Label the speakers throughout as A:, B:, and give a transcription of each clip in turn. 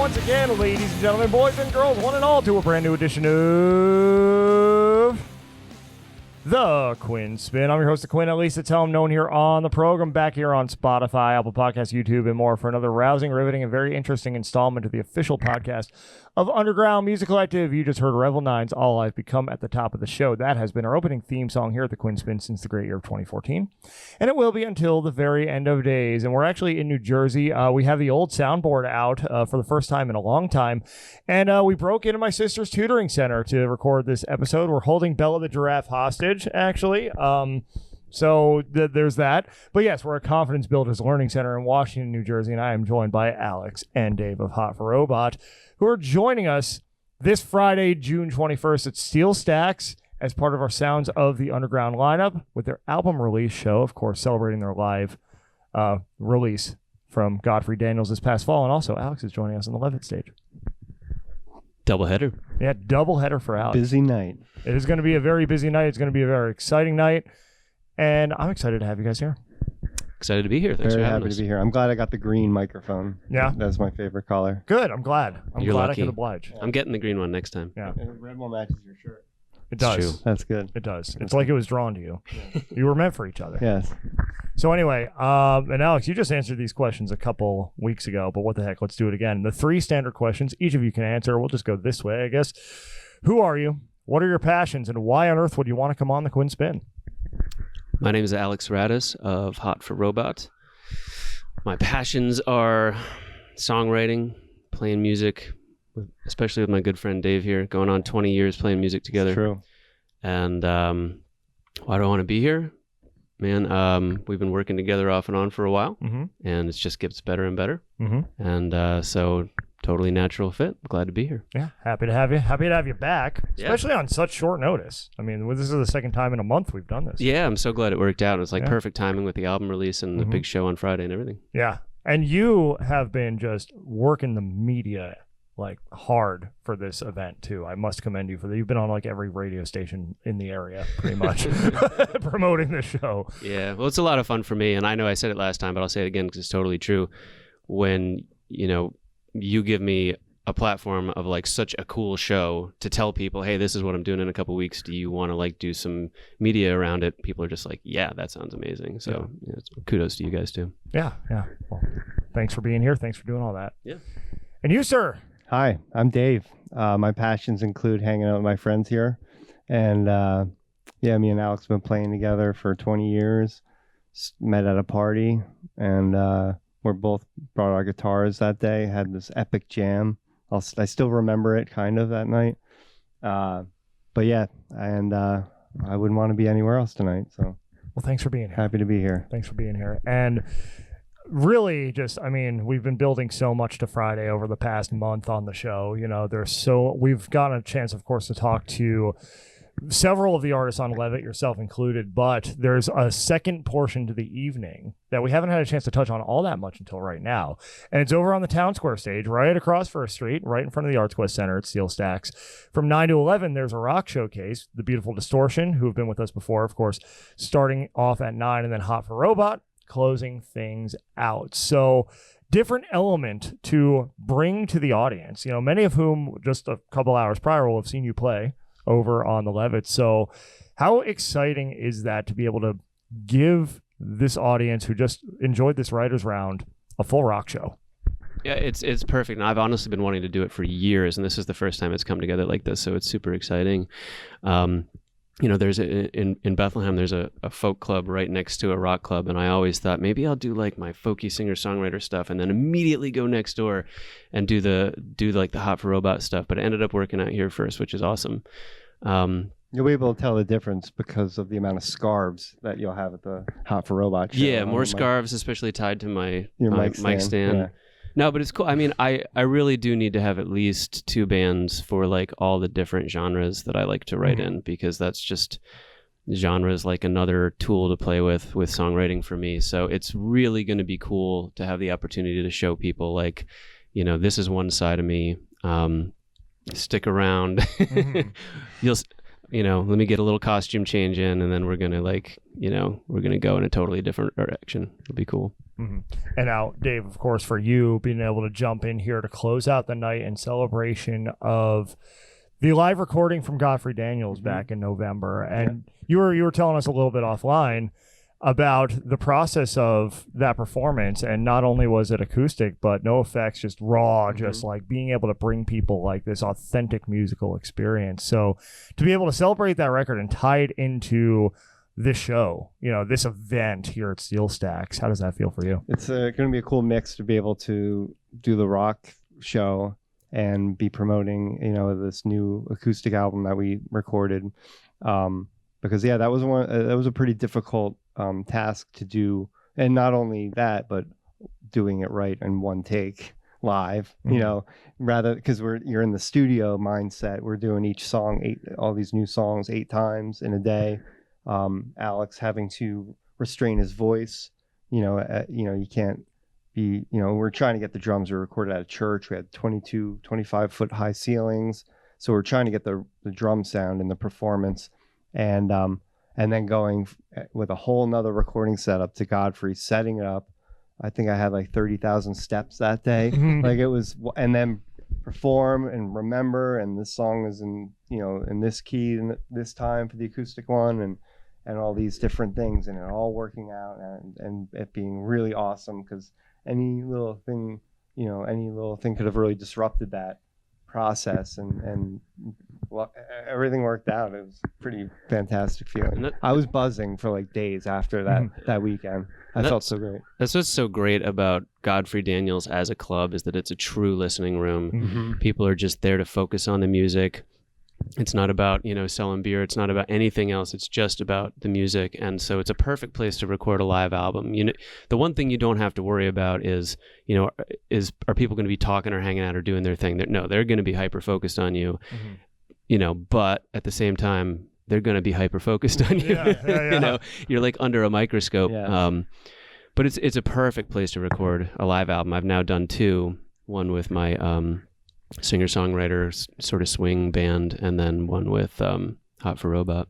A: once again, ladies and gentlemen, boys and girls, one and all, to a brand new edition of The Quinn Spinn. I'm your host, Quinn, at least tell him, known here on the program, back here on Spotify, Apple Podcasts, YouTube, and more for another rousing, riveting, and very interesting installment of the official podcast of Underground Music Collective. You just heard Revel 9's All I've Become at the top of the show. That has been our opening theme song here at the Quinn Spinn since the great year of 2014. And it will be until the very end of days. And we're actually in New Jersey. We have the old soundboard out for the first time in a long time. And we broke into my sister's tutoring center to record this episode. We're holding Bella the giraffe hostage, actually. So there's that. But yes, we're at Confidence Builders Learning Center in Washington, New Jersey, and I am joined by Alex and Dave of Hot4Robot, who are joining us this Friday, June 21st at SteelStacks as part of our Sounds of the Underground lineup with their album release show, of course, celebrating their live release from Godfrey Daniels this past fall. And also, Alex is joining us on the Levitt stage.
B: Doubleheader.
A: Yeah, doubleheader for Alex.
C: Busy night.
A: It is going to be a very busy night. It's going to be a very exciting night. And I'm excited to have you guys here.
B: Excited to be here. Thanks
C: Very
B: for having
C: happy
B: us.
C: to be here. I'm glad I got the green microphone.
A: Yeah.
C: That's my favorite color.
A: Good. I'm glad.
B: You're
A: glad
B: lucky.
A: I could oblige.
B: I'm getting the green one next time.
A: Yeah.
C: And the red one matches your shirt.
A: It does.
B: True.
C: That's good.
A: It does. It's like it was drawn to you. You were meant for each other.
C: Yes.
A: So anyway, and Alex, you just answered these questions a couple weeks ago, but what the heck? Let's do it again. The 3 standard questions each of you can answer. We'll just go this way, I guess. Who are you? What are your passions? And why on earth would you want to come on the Quinn Spinn?
B: My name is Alex Radus of Hot4Robot. My passions are songwriting, playing music, especially with my good friend Dave here, going on 20 years playing music together.
C: It's true.
B: And why do I want to be here? Man, we've been working together off and on for a while, and it just gets better and better. And so totally natural fit. Glad to be here.
A: Yeah, happy to have you. Happy to have you back, especially on such short notice. I mean, this is the second time in a month we've done this.
B: Yeah, I'm so glad it worked out. It was like perfect timing with the album release and the big show on Friday and everything.
A: Yeah, and you have been just working the media like hard for this event too. I must commend you for that. You've been on like every radio station in the area pretty much promoting the show.
B: Yeah, well, it's a lot of fun for me, and I know I said it last time, but I'll say it again because it's totally true. When, you know, you give me a platform of like such a cool show to tell people, hey, this is what I'm doing in a couple weeks. Do you want to like do some media around it? People are just like, yeah, that sounds amazing. So kudos to you guys too.
A: Yeah. Well, thanks for being here. Thanks for doing all that.
B: Yeah.
A: And you, sir?
C: Hi, I'm Dave. My passions include hanging out with my friends here. And me and Alex have been playing together for 20 years. Met at a party, and we're both brought our guitars that day, had this epic jam. I still remember it kind of that night. But yeah, and I wouldn't want to be anywhere else tonight. So,
A: well, thanks for being here.
C: Happy to be here.
A: Thanks for being here. And really just, I mean, we've been building so much to Friday over the past month on the show. You know, we've gotten a chance, of course, to talk to several of the artists on Levitt, yourself included, but there's a second portion to the evening that we haven't had a chance to touch on all that much until right now. And it's over on the Town Square stage, right across First Street, right in front of the Arts Quest Center at SteelStacks. From 9 to 11, there's a rock showcase, The Beautiful Distortion, who have been with us before, of course, starting off at 9, and then Hot4Robot closing things out. So different element to bring to the audience, you know, many of whom just a couple hours prior will have seen you play over on the Levitt. So how exciting is that to be able to give this audience who just enjoyed this writer's round a full rock show?
B: Yeah, it's perfect. And I've honestly been wanting to do it for years, and this is the first time it's come together like this. So it's super exciting. You know, there's in Bethlehem, there's a folk club right next to a rock club. And I always thought maybe I'll do like my folky singer-songwriter stuff and then immediately go next door and do like the Hot4Robot stuff. But it ended up working out here first, which is awesome.
C: You'll be able to tell the difference because of the amount of scarves that you'll have at the Hot4Robot show.
B: Yeah, more scarves, especially tied to my
C: mic
B: stand.
C: Yeah.
B: No, but it's cool. I mean, I really do need to have at least 2 bands for like all the different genres that I like to write in, because that's just genre is like another tool to play with songwriting for me. So it's really going to be cool to have the opportunity to show people like, you know, this is one side of me. Stick around. You'll, you know, let me get a little costume change in, and then we're going to like, you know, we're going to go in a totally different direction. It'll be cool.
A: Mm-hmm. And now, Dave, of course, for you being able to jump in here to close out the night in celebration of the live recording from Godfrey Daniels back in November, and you were telling us a little bit offline about the process of that performance, and not only was it acoustic, but no effects, just raw, just like being able to bring people like this authentic musical experience. So to be able to celebrate that record and tie it into this show, this event here at SteelStacks, how does that feel for you?
C: It's going to be a cool mix to be able to do the rock show and be promoting, this new acoustic album that we recorded. Because that was a pretty difficult task to do, and not only that, but doing it right in one take live. Rather, because you're in the studio mindset. We're doing each song, all these new songs 8 times in a day. Alex having to restrain his voice. You can't be. We're trying to get the drums. We recorded at a church. We had 25 foot high ceilings, so we're trying to get the drum sound in the performance. And then going with a whole nother recording setup to Godfrey, setting it up. I think I had like 30,000 steps that day. Like it was, and then perform and remember. And this song is in this key and this time for the acoustic one, and all these different things, and it all working out and it being really awesome, because any little thing could have really disrupted that process, and everything worked out. It was a pretty fantastic feeling. I was buzzing for like days after that weekend. I felt so great.
B: That's what's so great about Godfrey Daniels as a club, is that it's a true listening room. People are just there to focus on the music. It's not about, selling beer. It's not about anything else. It's just about the music. And so it's a perfect place to record a live album. The one thing you don't have to worry about is are people going to be talking or hanging out or doing their thing? They're going to be hyper focused on you, but at the same time, they're going to be hyper focused on you. Yeah. You're like under a microscope. Yeah. But it's a perfect place to record a live album. I've now done 2, one with my, singer-songwriter sort of swing band, and then one with Hot4Robot.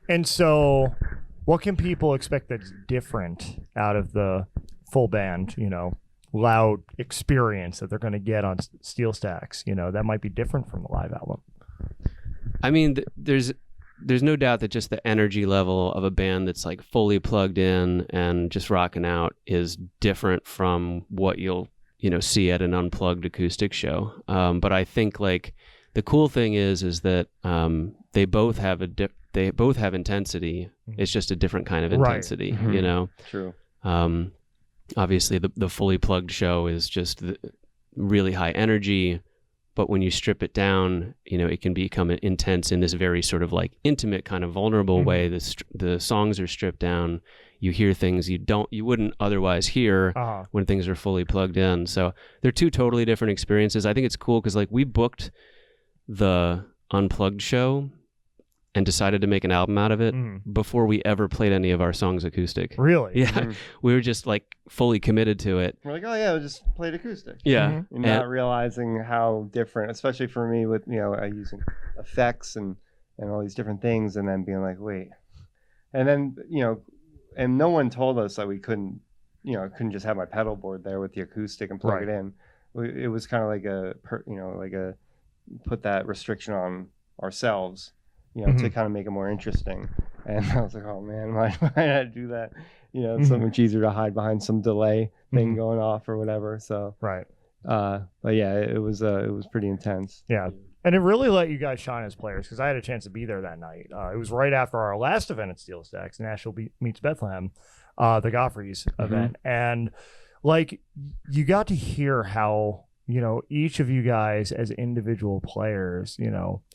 A: And so what can people expect that's different out of the full band, loud experience that they're going to get on SteelStacks, that might be different from the live album?
B: I mean, there's no doubt that just the energy level of a band that's like fully plugged in and just rocking out is different from what you'll see at an unplugged acoustic show. But I think like the cool thing is that they both have intensity. It's just a different kind of intensity,
C: True.
B: Obviously the fully plugged show is just really high energy, but when you strip it down, it can become intense in this very sort of like intimate kind of vulnerable way. The songs are stripped down. You hear things you wouldn't otherwise hear when things are fully plugged in. So they're 2 totally different experiences. I think it's cool because like we booked the unplugged show and decided to make an album out of it before we ever played any of our songs acoustic.
A: Really?
B: Yeah. We were just like fully committed to it.
C: We're like, oh yeah, we'll just play it acoustic.
B: Yeah.
C: And not realizing how different, especially for me with, using effects and all these different things, and then being like, wait. And then, and no one told us that we couldn't just have my pedal board there with the acoustic and plug it in. It was kind of like put that restriction on ourselves, to kind of make it more interesting. And I was like, oh man, why did I do that? It's so much easier to hide behind some delay thing going off or whatever. So but yeah, it was pretty intense.
A: Yeah. And it really let you guys shine as players, because I had a chance to be there that night. It was right after our last event at SteelStacks, Nashville meets Bethlehem, the Godfrey's event. And like, you got to hear how, each of you guys as individual players,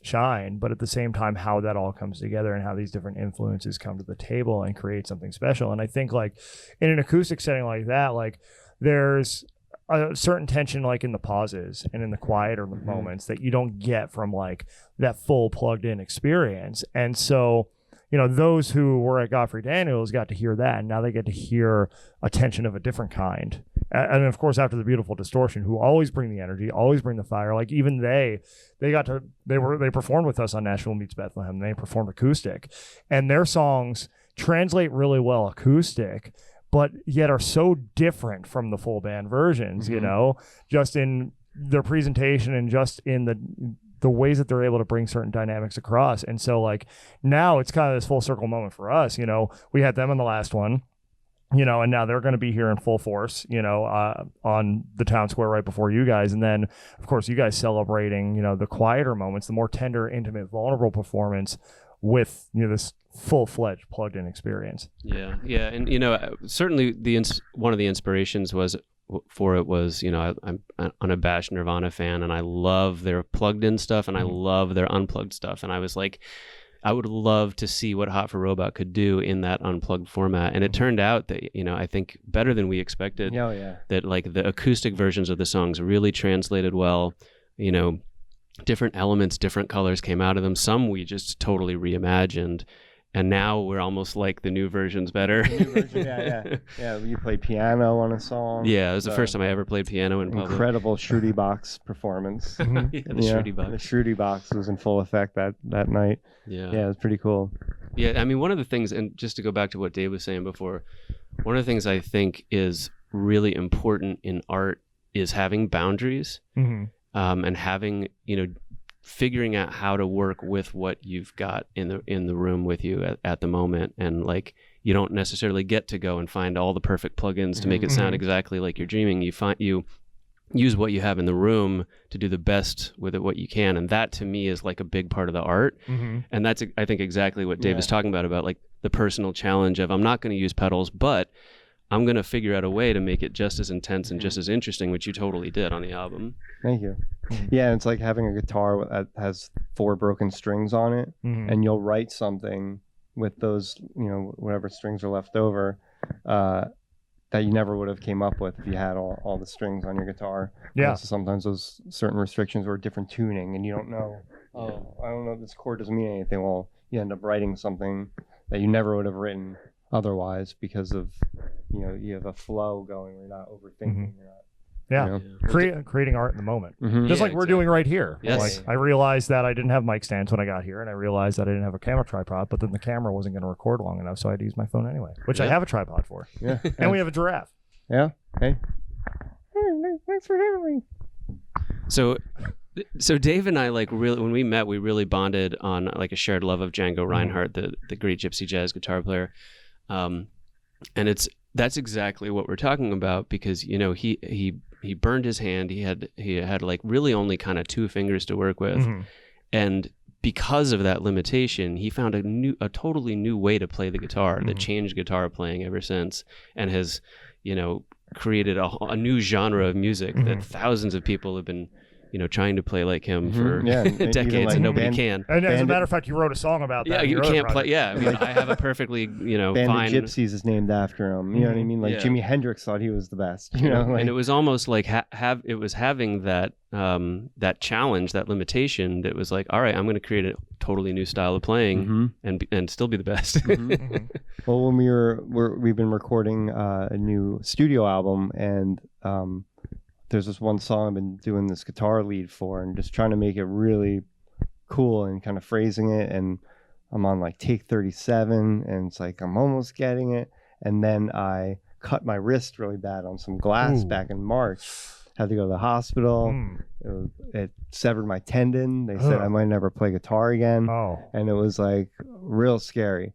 A: shine, but at the same time, how that all comes together and how these different influences come to the table and create something special. And I think like in an acoustic setting like that, like there's a certain tension like in the pauses and in the quieter moments that you don't get from like that full plugged in experience. And so, those who were at Godfrey Daniels got to hear that, and now they get to hear a tension of a different kind. And of course, after the Beautiful Distortion, who always bring the energy, always bring the fire, like even they performed with us on Nashville Meets Bethlehem. They performed acoustic, and their songs translate really well acoustic, but yet are so different from the full band versions, you know, just in their presentation and just in the ways that they're able to bring certain dynamics across. And so like now it's kind of this full circle moment for us. You know, we had them in the last one, you know, and now they're going to be here in full force, you know, on the town square right before you guys. And then of course you guys celebrating, you know, the quieter moments, the more tender, intimate, vulnerable performance with, you know, this full-fledged plugged in experience.
B: Yeah. And, you know, certainly one of the inspirations for it was, you know, I'm an unabashed Nirvana fan, and I love their plugged in stuff, and I love their unplugged stuff. And I was like, I would love to see what Hot4Robot could do in that unplugged format. And it turned out that, you know, I think better than we expected.
C: Oh, yeah.
B: That like the acoustic versions of the songs really translated well, you know, different elements, different colors came out of them. Some we just totally reimagined. And now we're almost like the new version's better.
C: The new version, yeah. You played piano on a song.
B: Yeah, it was the first time I ever played piano in public.
C: Incredible Shruti Box performance.
B: The Shruti Box.
C: The Shruti Box was in full effect that night.
B: Yeah,
C: it was pretty cool.
B: Yeah, I mean, one of the things, and just to go back to what Dave was saying before, one of the things I think is really important in art is having boundaries, and having, you know, figuring out how to work with what you've got in the room with you at the moment. And like, you don't necessarily get to go and find all the perfect plugins to make it sound exactly like you're dreaming. You use what you have in the room to do the best with it, what you can. And that to me is like a big part of the art. And that's, I think, exactly what Dave is talking about like the personal challenge of, I'm not going to use pedals, but I'm going to figure out a way to make it just as intense and just as interesting, which you totally did on the album.
C: Thank you. Yeah, it's like having a guitar that has 4 broken strings on it, and you'll write something with those, you know, whatever strings are left over, that you never would have came up with if you had all the strings on your guitar.
A: Yeah.
C: So sometimes those certain restrictions were different tuning, and you don't know, I don't know, this chord doesn't mean anything. Well, you end up writing something that you never would have written otherwise because of, you know, you have a flow going. You're not overthinking. You're not,
A: yeah, you know. Creating art in the moment, just like we're doing right here.
B: Yes.
A: Like I realized that I didn't have mic stands when I got here, and I realized that I didn't have a camera tripod, but then the camera wasn't going to record long enough, so I had to use my phone anyway, which I have a tripod for.
C: Yeah,
A: and we have a giraffe.
C: Yeah. Hey. Thanks for having me.
B: So Dave and I, like, really, when we met, we really bonded on like a shared love of Django Reinhardt, the great gypsy jazz guitar player. And that's exactly what we're talking about, because, you know, he burned his hand. He had like really only kind of 2 fingers to work with. And because of that limitation, he found a totally new way to play the guitar that changed guitar playing ever since, and has, you know, created a new genre of music that thousands of people have been, you know, trying to play like him for decades, and nobody can.
A: And as a matter of fact, you wrote a song about that.
B: Yeah, you can't play. Yeah, I mean, I have a perfectly, you know,
C: Band
B: fine.
C: of Gypsies is named after him. You know what I mean? Like Jimi Hendrix thought he was the best. You know, like,
B: and it was almost like it was having that that challenge, that limitation. That was like, all right, I'm going to create a totally new style of playing and still be the best.
C: Well, when we've been recording a new studio album, and there's this one song I've been doing this guitar lead for, and just trying to make it really cool and kind of phrasing it. And I'm on like take 37, and it's like I'm almost getting it. And then I cut my wrist really bad on some glass back in March. Had to go to the hospital. It severed my tendon. They said I might never play guitar again. And it was like real scary.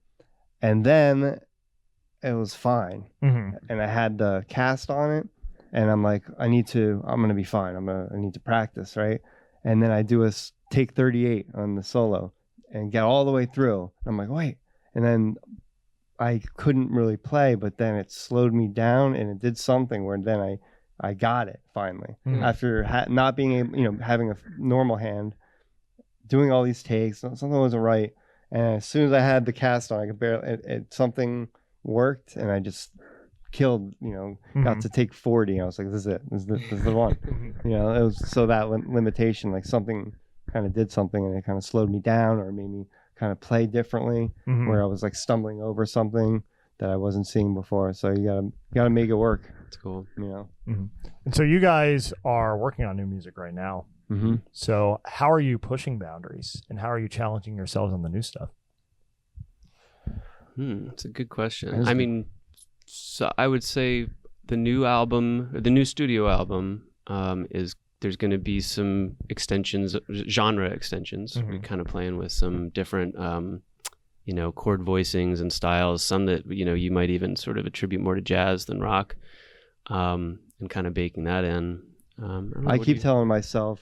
C: And then it was fine. And I had the cast on it. And I'm like, I'm going to be fine. I need to practice, right? And then I do a take 38 on the solo and get all the way through. I'm like, wait. And then I couldn't really play, but then it slowed me down, and it did something where then I got it finally. After not being able, you know, having a normal hand, doing all these takes, something wasn't right. And as soon as I had the cast on, I could barely, something worked, and I just killed, you know, got to take 40. I was like, this is it. This is the one. You know, it was so that limitation, like something kind of did something, and it kind of slowed me down or made me kind of play differently, where I was like stumbling over something that I wasn't seeing before. So you gotta make it work.
B: It's cool.
C: You know.
A: And so you guys are working on new music right now. So how are you pushing boundaries, and how are you challenging yourselves on the new stuff?
B: It's a good question. I mean, So I would say the new studio album, is there's going to be some extensions, genre extensions.
A: Mm-hmm.
B: We're kind of playing with some different, chord voicings and styles. Some that you might even sort of attribute more to jazz than rock, and kind of baking that in.
C: I keep telling myself,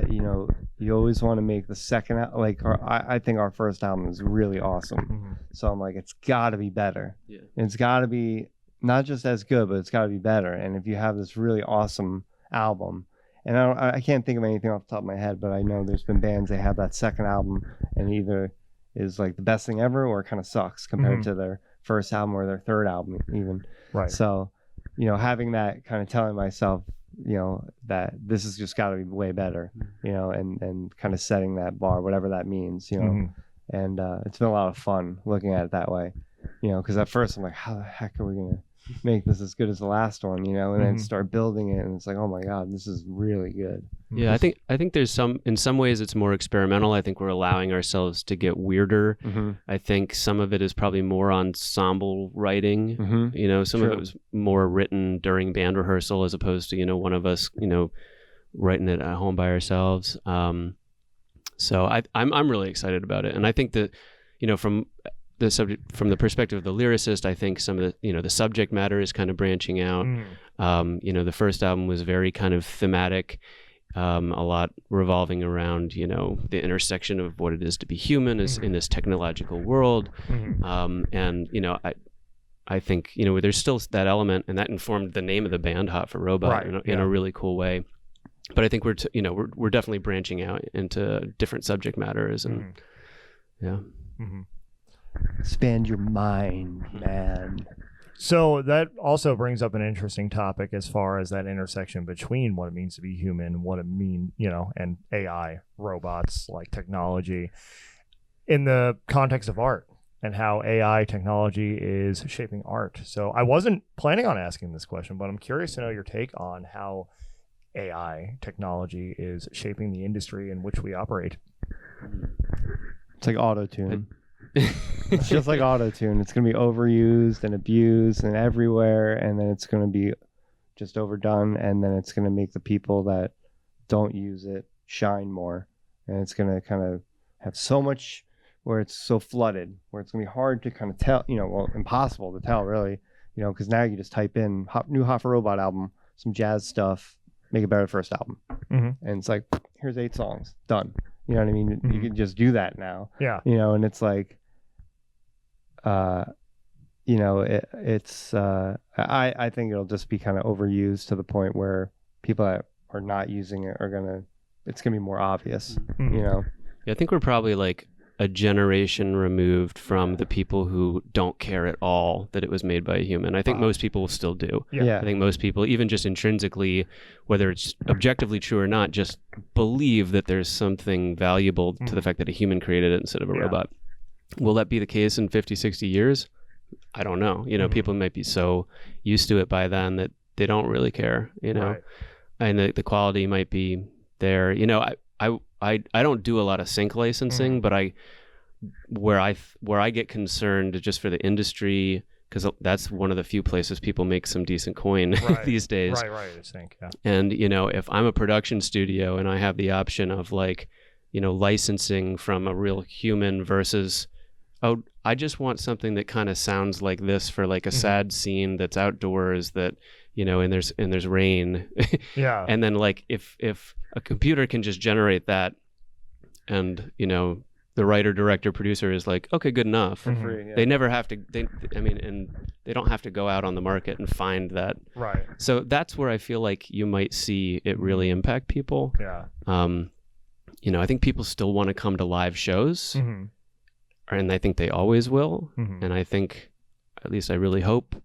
C: you always want to make the second, I think our first album is really awesome.
A: Mm-hmm.
C: So I'm like, it's got to be better.
B: Yeah.
C: And it's got to be not just as good, but it's got to be better. And if you have this really awesome album, and I can't think of anything off the top of my head, but I know there's been bands that have that second album and either is like the best thing ever or it kind of sucks compared to their first album or their third album even.
A: Right.
C: So, having that, kind of telling myself, that this has just got to be way better, and kind of setting that bar, whatever that means, and it's been a lot of fun looking at it that way, because at first I'm like, how the heck are we going to make this as good as the last one, and then start building it and it's like, oh my God, this is really good.
B: Yeah, I think there's in some ways it's more experimental. I think we're allowing ourselves to get weirder. I think some of it is probably more ensemble writing. Some of it was more written during band rehearsal as opposed to, one of us, writing it at home by ourselves. So I'm really excited about it. And I think that, from the perspective of the lyricist, I think some of the, the subject matter is kind of branching out. The first album was very kind of thematic, a lot revolving around, the intersection of what it is to be human is in this technological world. And, I think, there's still that element, and that informed the name of the band, Hot4Robot, in a really cool way. But I think we're definitely branching out into different subject matters, and
C: Expand your mind, man.
A: So that also brings up an interesting topic as far as that intersection between what it means to be human, what it means, and AI, robots, like technology, in the context of art and how AI technology is shaping art. So I wasn't planning on asking this question, but I'm curious to know your take on how AI technology is shaping the industry in which we operate.
C: It's like auto-tune. It's just like auto-tune. It's going to be overused and abused and everywhere, and then it's going to be just overdone, and then it's going to make the people that don't use it shine more, and it's going to kind of have so much where it's so flooded, where it's going to be hard to kind of tell, impossible to tell really, because now you just type in new Hot4Robot album, some jazz stuff, make it better first album, and it's like, here's 8 songs, done. You know what I mean? You can just do that now. Yeah. And it's like, I think it'll just be kind of overused to the point where people that are not using it it's going to be more obvious, Yeah,
B: I think we're probably like a generation removed from the people who don't care at all that it was made by a human. I think most people still do.
C: Yeah.
B: I think most people, even just intrinsically, whether it's objectively true or not, just believe that there's something valuable to the fact that a human created it instead of a robot. Will that be the case in 50, 60 years? I don't know. People might be so used to it by then that they don't really care,
A: Right.
B: And the quality might be there. I don't do a lot of sync licensing, but where I get concerned just for the industry, because that's one of the few places people make some decent coin these days.
A: Right. Sync, yeah.
B: And if I'm a production studio and I have the option of licensing from a real human versus, I just want something that kind of sounds like this for like a sad scene that's outdoors that and there's rain.
A: Yeah.
B: And then like if a computer can just generate that, and the writer, director, producer is like, okay, good enough.
C: For free, yeah.
B: They never have to. And they don't have to go out on the market and find that.
A: Right.
B: So that's where I feel like you might see it really impact people.
A: Yeah.
B: I think people still want to come to live shows, and I think they always will. And I think, at least I really hope,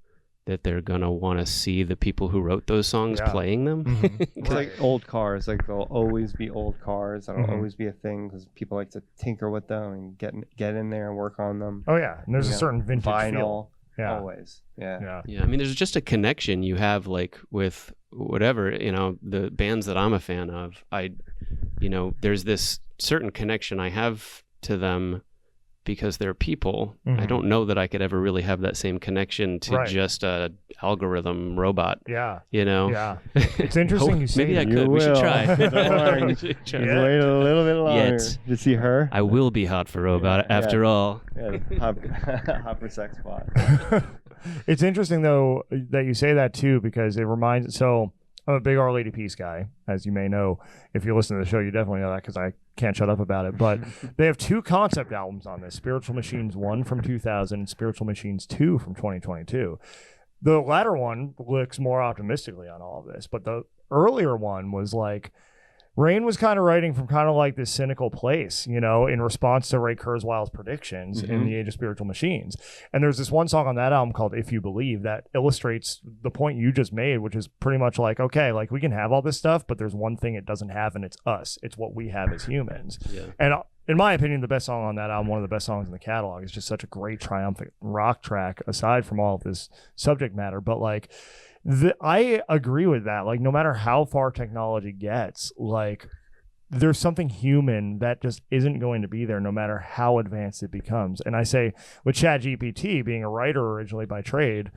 B: that they're gonna want to see the people who wrote those songs playing them.
C: It's like old cars. Like there'll always be old cars. That'll always be a thing because people like to tinker with them and get in there and work on them.
A: Oh yeah, and there's a certain vintage
C: vinyl.
A: feel. Yeah.
C: Always. Yeah.
B: Yeah. There's just a connection you have, like with whatever the bands that I'm a fan of. There's this certain connection I have to them because they're people.
A: Mhm.
B: I don't know that I could ever really have that same connection to
A: Right.
B: just a algorithm robot.
A: Yeah.
B: You know?
A: Yeah. It's interesting you say
B: Maybe I
A: that.
B: could.
C: You
B: We should
C: will.
B: try.
C: Don't worry.
B: We should try.
C: Just wait a little bit longer.
B: Yet.
C: Did you see her?
B: I will be Hot4Robot after all.
C: Yeah, hot for sex bot.
A: It's interesting though that you say that too, because it reminds. So I'm a big Our Lady Peace guy, as you may know. If you listen to the show, you definitely know that because I can't shut up about it. But they have 2 concept albums on this: Spiritual Machines 1 from 2000 and Spiritual Machines 2 from 2022. The latter one looks more optimistically on all of this, but the earlier one was like, Rain was kind of writing from kind of like this cynical place, you know, in response to Ray Kurzweil's predictions in The Age of Spiritual Machines. And there's this one song on that album called If You Believe that illustrates the point you just made, which is pretty much like, okay, like we can have all this stuff, but there's one thing it doesn't have, and it's us. It's what we have as humans.
B: Yeah.
A: And in my opinion, the best song on that album, one of the best songs in the catalog, is just such a great triumphant rock track, aside from all of this subject matter. But like, I agree with that. Like, no matter how far technology gets, like, there's something human that just isn't going to be there, no matter how advanced it becomes. And I say, with ChatGPT being a writer originally by trade,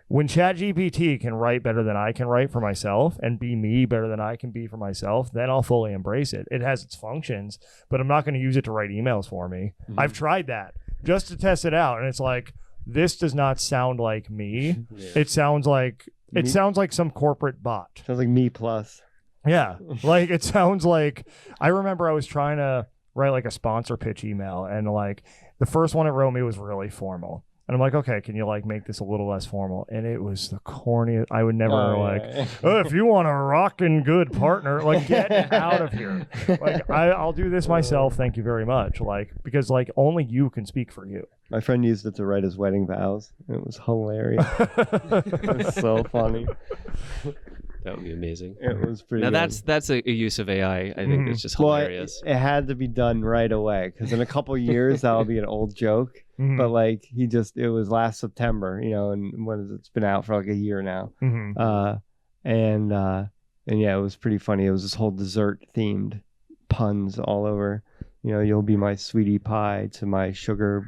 A: when ChatGPT can write better than I can write for myself and be me better than I can be for myself, then I'll fully embrace it. It has its functions, but I'm not going to use it to write emails for me. I've tried that just to test it out, and it's like, this does not sound like me. It sounds like some corporate bot.
C: Sounds like me plus.
A: Yeah. Like, it sounds like, I remember I was trying to write like a sponsor pitch email, and like the first one it wrote me was really formal. And I'm like, okay, can you like make this a little less formal? And it was the corniest. I would never oh, if you want a rockin' good partner, like, get out of here. Like, I'll do this myself. Thank you very much. Like, because like only you can speak for you.
C: My friend used it to write his wedding vows. It was hilarious. It was so funny.
B: That would be amazing.
C: It was pretty
B: Now
C: good.
B: that's a use of AI. I think it's just hilarious.
C: Well, it had to be done right away, because in a couple years that'll be an old joke.
A: Mhm.
C: But like, it was last September, you know, and what is it? It's been out for like a year now.
A: Mhm.
C: And yeah, it was pretty funny. It was this whole dessert themed puns all over. You know, you'll be my sweetie pie to my sugar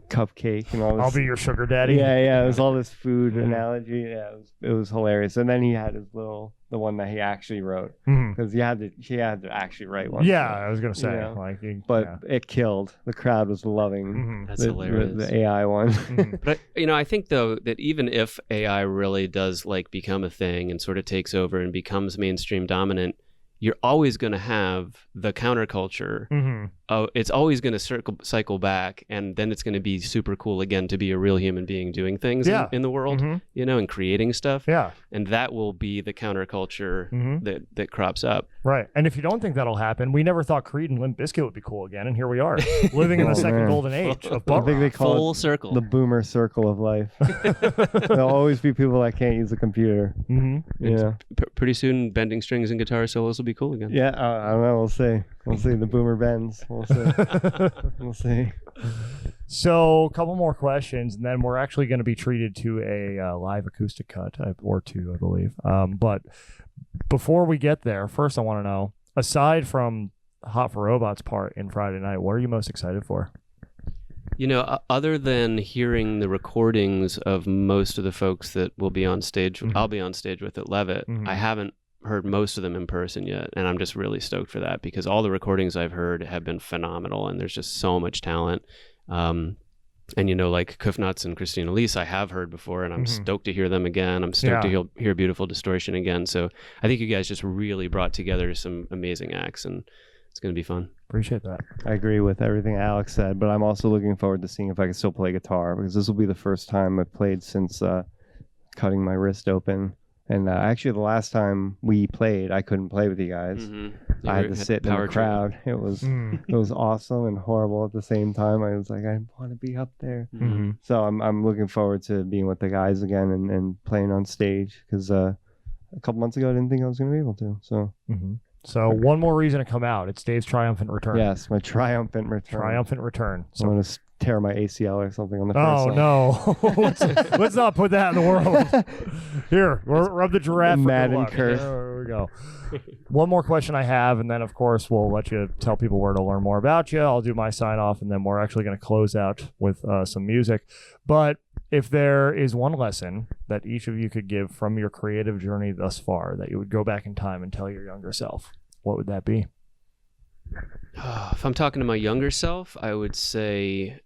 C: cupcake and all this.
A: I'll be your sugar daddy.
C: Yeah. It was all this food analogy. Yeah, it was hilarious. And then he had the one that he actually wrote,
A: Mhm.
C: because she had to actually write one.
A: Yeah, I was gonna say,
C: You know,
A: like,
C: but it killed. The crowd was loving
A: Mhm.
B: That's hilarious.
C: the AI one.
A: Mhm.
B: But I think though that even if AI really does like become a thing and sort of takes over and becomes mainstream dominant, you're always going to have the counterculture.
A: Mhm.
B: It's always going to cycle back, and then it's going to be super cool again to be a real human being doing things in the world,
A: Mhm.
B: you know, and creating stuff.
A: Yeah.
B: And that will be the counterculture
A: Mhm.
B: that crops up.
A: Right. And if you don't think that'll happen, we never thought Creed and Limp Bizkit would be cool again, and here we are, living in the
C: Oh,
A: second
C: man.
A: golden age of
C: I
A: butt
C: think they
A: rock.
C: call
B: Full
C: it
B: circle.
C: the boomer circle of life. There'll always be people that can't use a computer.
A: Mhm.
C: Yeah.
B: Pretty soon, bending strings and guitar solos will be cool again.
C: Yeah, I don't know. We'll see. We'll see. The boomer bends. We'll see. We'll see.
A: So, a couple more questions, and then we're actually going to be treated to a live acoustic cut, or two, I believe. But before we get there, first I want to know, aside from Hot4Robot's part in Friday Night, what are you most excited for?
B: You know, other than hearing the recordings of most of the folks that will be on stage, I'll be on stage with at Levitt, I haven't heard most of them in person yet, and I'm just really stoked for that, because all the recordings I've heard have been phenomenal, and there's just so much talent. And you know, like Kufnuts and Christina Elise I have heard before, and I'm stoked to hear them again. I'm stoked to hear Beautiful Distortion again. So I think you guys just really brought together some amazing acts, and it's going to be fun.
A: Appreciate that.
C: I agree with everything Alex said, but I'm also looking forward to seeing if I can still play guitar, because this will be the first time I've played since cutting my wrist open. And actually, the last time we played, I couldn't play with you guys. I had to sit in the crowd. It was awesome and horrible at the same time. I was like, I want to be up there. So I'm looking forward to being with the guys again and playing on stage, because a couple months ago I didn't think I was going to be able to. So
A: So one more reason to come out. It's Dave's triumphant return.
C: yes, my triumphant return.
A: Triumphant return.
C: So
A: So
C: I'm going to tear my ACL or something on the first
A: oh
C: song.
A: no! let's not put that in the world. Here, rub the giraffe. for good
C: Madden
A: luck.
C: curse.
A: we go. One more question I have, and then, of course, we'll let you tell people where to learn more about you. I'll do my sign-off, and then we're actually going to close out with some music. But if there is one lesson that each of you could give from your creative journey thus far that you would go back in time and tell your younger self, what would that be?
B: If I'm talking to my younger self, I would say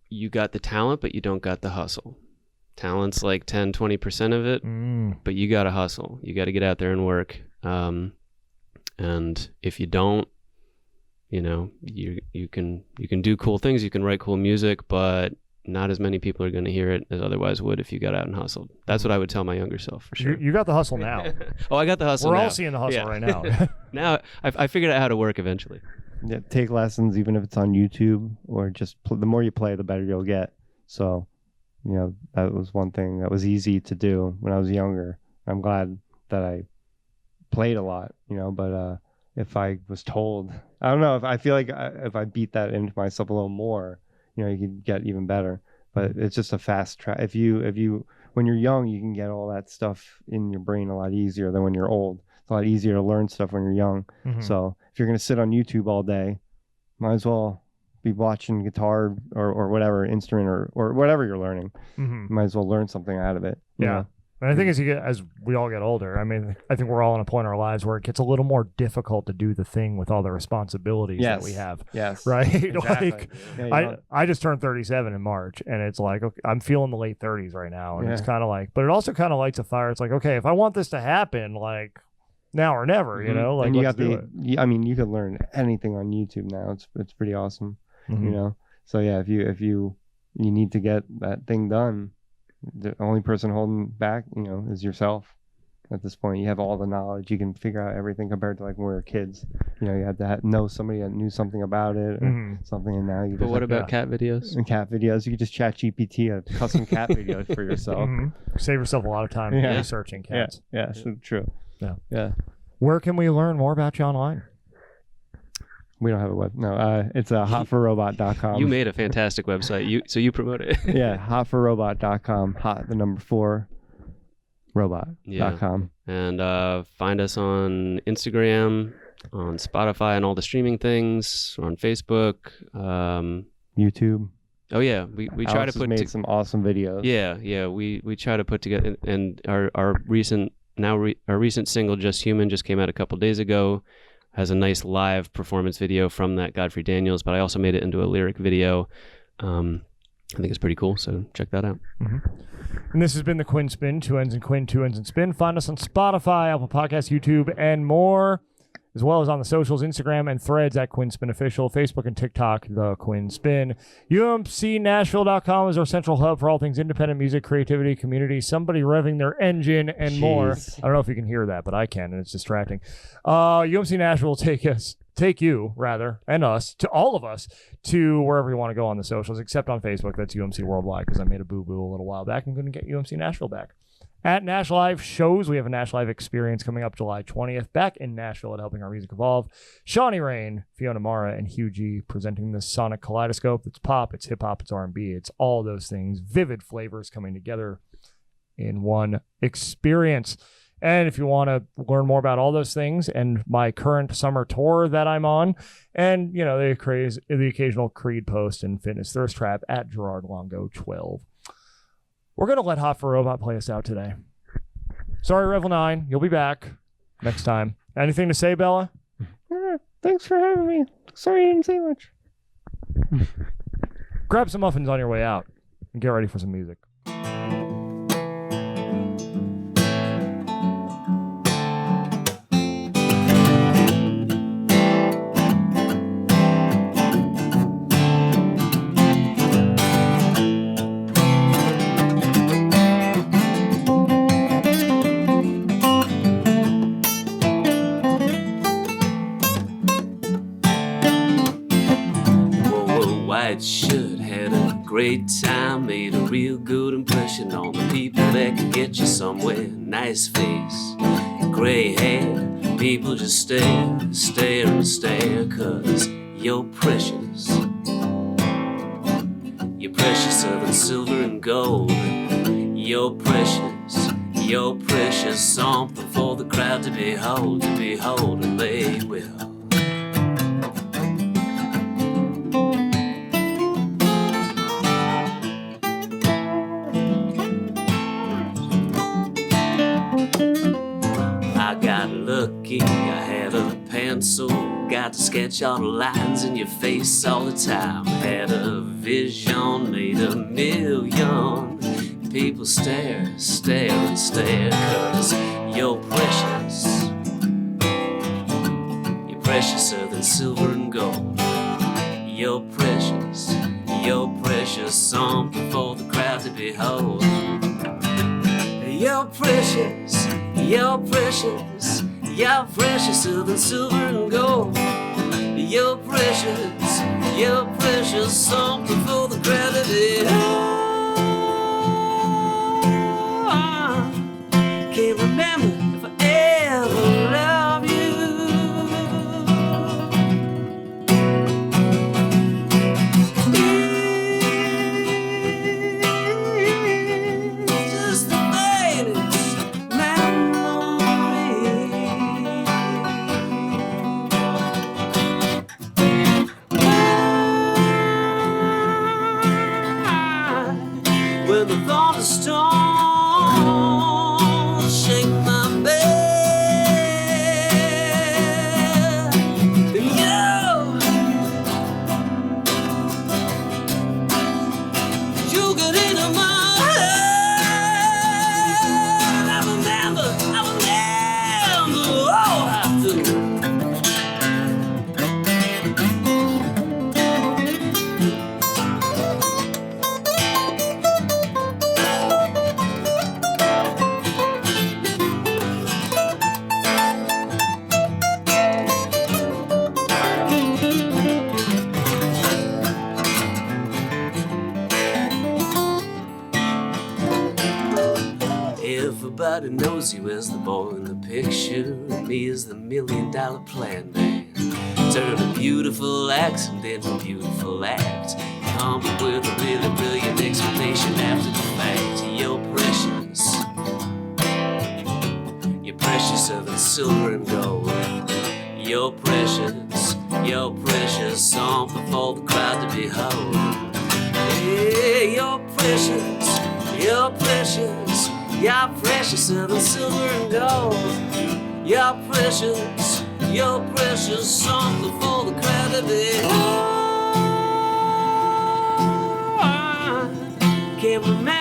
B: you got the talent, but you don't got the hustle. Talent's like 10-20% of it, but you got to hustle. You got to get out there and work. And if you don't, you can do cool things. You can write cool music, but not as many people are going to hear it as otherwise would if you got out and hustled. That's what I would tell my younger self for sure.
A: You got the hustle now.
B: Oh, I got the hustle
A: We're
B: now.
A: all seeing the hustle right now.
B: Now I figured out how to work eventually.
C: Yeah, take lessons, even if it's on YouTube, or just the more you play, the better you'll get. So, that was one thing that was easy to do when I was younger. I'm glad that I played a lot, but if I was told, I don't know, if I feel like if I beat that into myself a little more, you could get even better. But it's just a fast track. If you when you're young, you can get all that stuff in your brain a lot easier than when you're old. It's a lot easier to learn stuff when you're young. Mm-hmm. So if you're going to sit on YouTube all day, might as well be watching guitar or whatever instrument or whatever you're learning. Mm-hmm. Might as well learn something out of it.
A: Yeah. And I think as we all get older, I think we're all in a point in our lives where it gets a little more difficult to do the thing with all the responsibilities that we have.
C: Yes.
A: Right?
C: Exactly.
A: I just turned 37 in March, and it's like, okay, I'm feeling the late 30s right now. And it's kind of like, but it also kind of lights a fire. It's like, okay, if I want this to happen, like now or never,
C: like, and let's do it. You can learn anything on YouTube now. It's pretty awesome, So yeah, if you need to get that thing done, the only person holding back, is yourself. At this point, you have all the knowledge. You can figure out everything compared to like when we were kids. You had to know somebody that knew something about it or something, and now you.
B: But what about cat videos?
C: And cat videos, you could just chat GPT a custom cat video for yourself.
A: Save yourself a lot of time researching cats.
C: Yeah, so true. Yeah.
A: Where can we learn more about you online?
C: We don't have a web. No, it's Hot4Robot.com.
B: You made a fantastic website. So you promote it.
C: Yeah, Hot4Robot.com. Hot, the number 4, robot.com.
B: Yeah. And find us on Instagram, on Spotify, and all the streaming things. On Facebook,
C: YouTube.
B: Oh yeah, we try to put
C: made some awesome videos.
B: Yeah. We try to put together, and our recent single "Just Human" just came out a couple days ago. Has a nice live performance video from that Godfrey Daniels, but I also made it into a lyric video. I think it's pretty cool, so check that out.
A: Mm-hmm. And this has been the Quinn Spinn, 2 N's and Quinn, 2 N's and Spin. Find us on Spotify, Apple Podcasts, YouTube, and more, as well as on the socials, Instagram and Threads at Quinn Spinn Official, Facebook and TikTok, The Quinn Spinn. UMCNashville.com is our central hub for all things independent music, creativity, community, somebody revving their engine, and more. I don't know if you can hear that, but I can, and it's distracting. UMC Nashville will take you, and us, to all of us, to wherever you want to go on the socials, except on Facebook. That's UMC Worldwide, because I made a boo-boo a little while back and couldn't get UMC Nashville back. At Nash Live shows, we have a Nash Live experience coming up July 20th, back in Nashville at Helping Our Music Evolve. Shawnee Rain, Fiona Mara, and Hugh G presenting the Sonic Kaleidoscope. It's pop, it's hip-hop, it's R&B, it's all those things. Vivid flavors coming together in one experience. And if you want to learn more about all those things and my current summer tour that I'm on, and, the occasional Creed post and Fitness Thirst Trap at Gerard Longo 12. We're going to let Hot4Robot play us out today. Sorry, Revel 9. You'll be back next time. Anything to say, Bella?
C: Thanks for having me. Sorry I didn't say much.
A: Grab some muffins on your way out and get ready for some music.
D: Should had a great time, made a real good impression on the people that could get you somewhere. Nice face, gray hair, people just stare, stare and stare, 'cause you're precious. You're preciouser than silver and gold. You're precious, You're precious, something for the crowd to behold, and they will. I got lucky, I had a pencil, got to sketch all the lines in your face all the time. Had a vision, made a million. People stare, stare and stare, 'cause you're precious. You're preciouser than silver and gold. You're precious, something for the crowd to behold. You're precious, you're precious, you're preciouser than silver and gold. You're precious, something for the crowd to behold. Can't remember if I ever loved you. It's just the faintest memory. When the thunderstorms shake my bed, and you get into my head. I remember, oh, I do. Everybody knows you as the boy in the picture, and me as the $1 million plan man. Turn a beautiful accent into a beautiful act. Come up with a really brilliant explanation after the fact. You're preciouser than silver and gold. You're precious, something for the crowd to behold. Yeah, you're precious, you're preciouser than silver and gold. You're precious, something for the crowd to behold. Can't remember